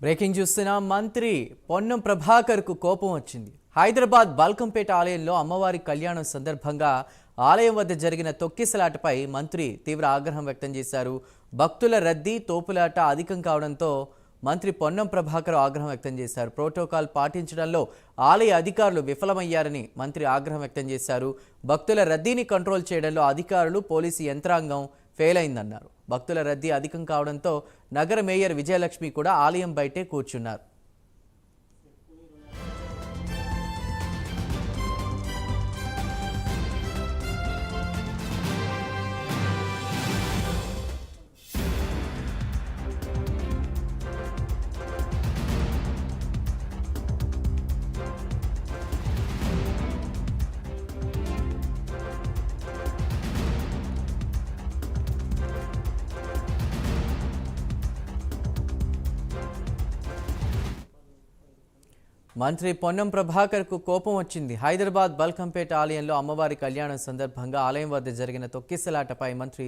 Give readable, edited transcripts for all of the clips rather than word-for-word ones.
Breaking చూస్తున్నాం. మంత్రి పొన్నం ప్రభాకర్కు కోపం వచ్చింది. హైదరాబాద్ బల్కంపేట ఆలయంలో అమ్మవారి కళ్యాణం సందర్భంగా ఆలయం వద్ద జరిగిన తొక్కిసలాటపై మంత్రి తీవ్ర ఆగ్రహం వ్యక్తం చేశారు. భక్తుల రద్దీ, తోపులాట అధికం కావడంతో మంత్రి పొన్నం ప్రభాకర్ ఆగ్రహం వ్యక్తం చేశారు. ప్రోటోకాల్ పాటించడంలో ఆలయ అధికారులు విఫలమయ్యారని మంత్రి ఆగ్రహం వ్యక్తం చేశారు. భక్తుల రద్దీని కంట్రోల్ చేయడంలో అధికారులు, పోలీసు యంత్రాంగం ఫెయిల్ అయిందన్నారు. భక్తుల రద్దీ అధికం కావడంతో నగర మేయర్ విజయలక్ష్మి కూడా ఆలయం బయటే కూర్చున్నారు. మంత్రి పొన్నం ప్రభాకర్కు కోపం వచ్చింది. హైదరాబాద్ బల్కంపేట ఆలయంలో అమ్మవారి కళ్యాణం సందర్భంగా ఆలయం వద్ద జరిగిన తొక్కిసలాటపై మంత్రి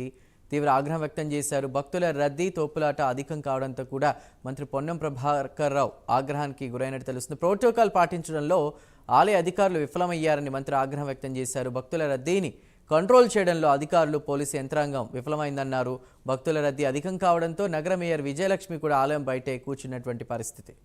తీవ్ర ఆగ్రహం వ్యక్తం చేశారు. భక్తుల రద్దీ, తోపులాట అధికం కావడంతో కూడా మంత్రి పొన్నం ప్రభాకర్ రావు ఆగ్రహానికి గురైనట్టు తెలుస్తుంది. ప్రోటోకాల్ పాటించడంలో ఆలయ అధికారులు విఫలమయ్యారని మంత్రి ఆగ్రహం వ్యక్తం చేశారు. భక్తుల రద్దీని కంట్రోల్ చేయడంలో అధికారులు, పోలీసు యంత్రాంగం విఫలమైందన్నారు. భక్తుల రద్దీ అధికం కావడంతో నగర మేయర్ విజయలక్ష్మి కూడా ఆలయం బయటే కూర్చున్నటువంటి పరిస్థితి.